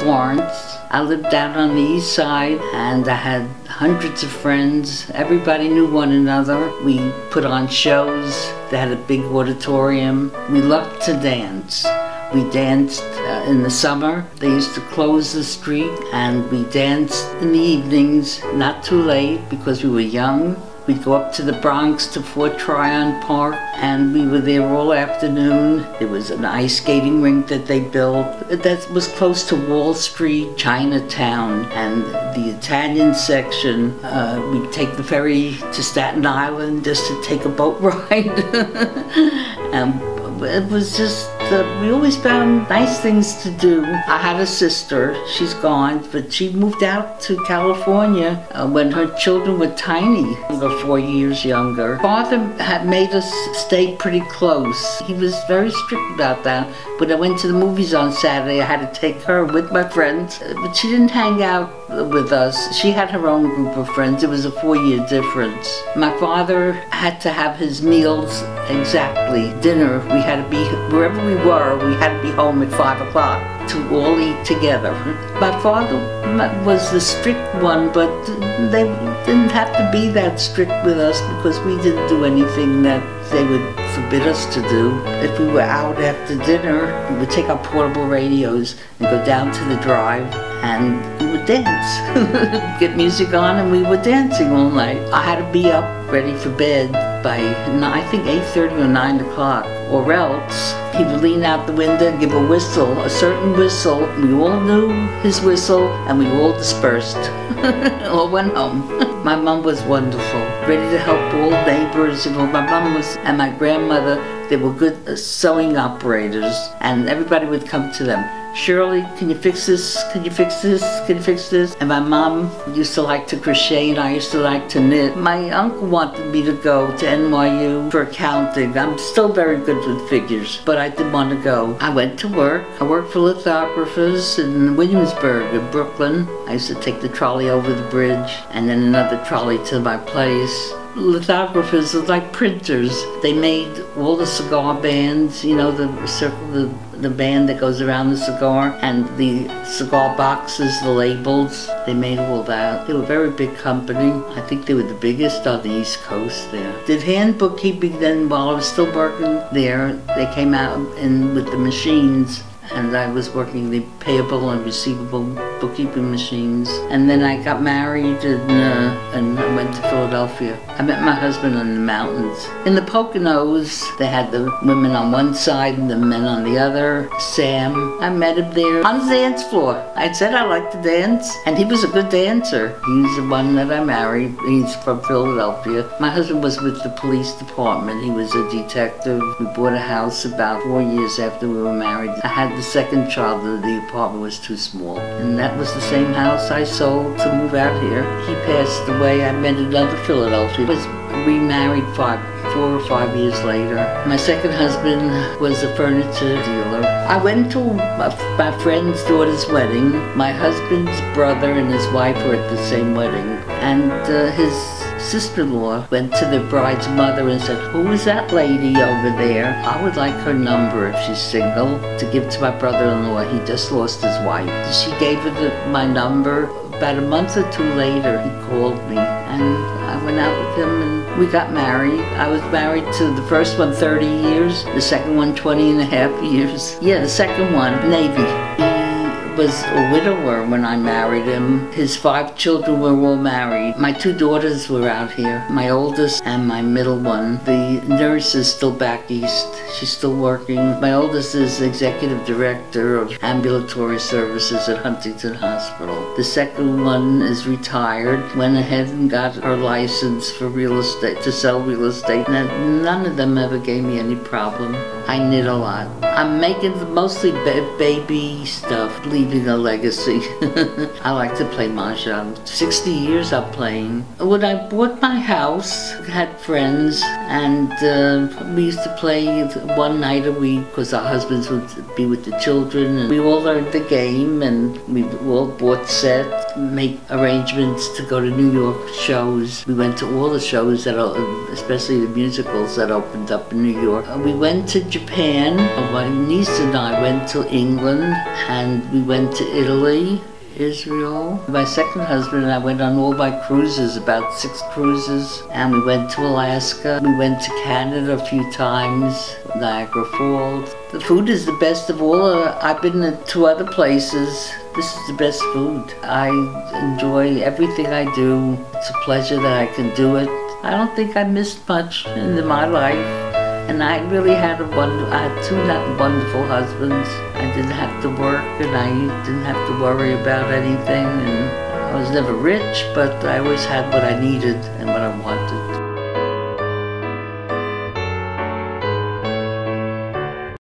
Florence. I lived out on the east side and I had hundreds of friends. Everybody knew one another. We put on shows. They had a big auditorium. We loved to dance. We danced in the summer. They used to close the street and we danced in the evenings, not too late because we were young. We'd go up to the Bronx to Fort Tryon Park and we were there all afternoon. There was an ice skating rink that they built that was close to Wall Street, Chinatown, and the Italian section. We'd take the ferry to Staten Island just to take a boat ride. And it was just, we always found nice things to do. I had a sister, she's gone, but she moved out to California when her children were tiny, 4 years younger. Father had made us stay pretty close. He was very strict about that. When I went to the movies on Saturday, I had to take her with my friends, but she didn't hang out with us. She had her own group of friends. It was a 4-year difference. My father had to have his meals exactly. Dinner, we had to be, wherever we were, we had to be home at 5 o'clock to all eat together. My father was the strict one, but they didn't have to be that strict with us because we didn't do anything that they would forbid us to do. If we were out after dinner, we would take our portable radios and go down to the drive and we would dance. Get music on and we were dancing all night. I had to be up ready for bed by, I think, 8:30 or 9 o'clock, or else he would lean out the window and give a whistle, a certain whistle. We all knew his whistle and we all dispersed. All went home. My mom was wonderful, ready to help all neighbors. You know, my mom was, and my grandmother, they were good sewing operators, and everybody would come to them. Shirley, can you fix this? Can you fix this? Can you fix this? And my mom used to like to crochet and I used to like to knit. My uncle wanted me to go to NYU for accounting. I'm still very good with figures, but I didn't want to go. I went to work. I worked for lithographers in Williamsburg, in Brooklyn. I used to take the trolley over the bridge and then another trolley to my place. Lithographers are like printers. They made all the cigar bands, you know, the circle, the band that goes around the cigar, and the cigar boxes, the labels. They made all that. They were a very big company. I think they were the biggest on the East Coast there. Did hand bookkeeping then while I was still working there. They came out with the machines, and I was working the payable and receivable bookkeeping machines. And then I got married and I went to Philadelphia. I met my husband in the mountains. In the Poconos, they had the women on one side and the men on the other. Sam, I met him there on the dance floor. I said I liked to dance, and he was a good dancer. He's the one that I married. He's from Philadelphia. My husband was with the police department. He was a detective. We bought a house about 4 years after we were married. I had the second child, the apartment was too small. And that was the same house I sold to move out here. He passed away. I met another Philadelphia. I was remarried 4 or 5 years later. My second husband was a furniture dealer. I went to my friend's daughter's wedding. My husband's brother and his wife were at the same wedding. And his sister-in-law went to the bride's mother and said, "Who is that lady over there? I would like her number if she's single to give to my brother-in-law. He just lost his wife." She gave her my number. About a month or 2 later, he called me and I went out with him and we got married. I was married to the first one 30 years, the second one 20 and a half years. Yeah, the second one, Navy. Was a widower when I married him. His 5 children were all married. My 2 daughters were out here, my oldest and my middle one. The nurse is still back east. She's still working. My oldest is executive director of ambulatory services at Huntington Hospital. The second one is retired, went ahead and got her license for real estate, to sell real estate. None of them ever gave me any problem. I knit a lot. I'm making mostly baby stuff, leaving a legacy. I like to play mahjong. 60 years I'm playing. When I bought my house, I had friends, and we used to play 1 night a week because our husbands would be with the children. And we all learned the game, and we all bought sets. make arrangements to go to New York shows. We went to all the shows that, especially the musicals that opened up in New York. We went to Japan. My niece and I went to England, and we went to Italy, Israel. My second husband and I went on all my cruises, about 6 cruises, and we went to Alaska. We went to Canada a few times, Niagara Falls. The food is the best of all. I've been to other places. This is the best food. I enjoy everything I do. It's a pleasure that I can do it. I don't think I missed much in my life. And I really had I had 2 wonderful husbands. I didn't have to work, and I didn't have to worry about anything. And I was never rich, but I always had what I needed and what I wanted.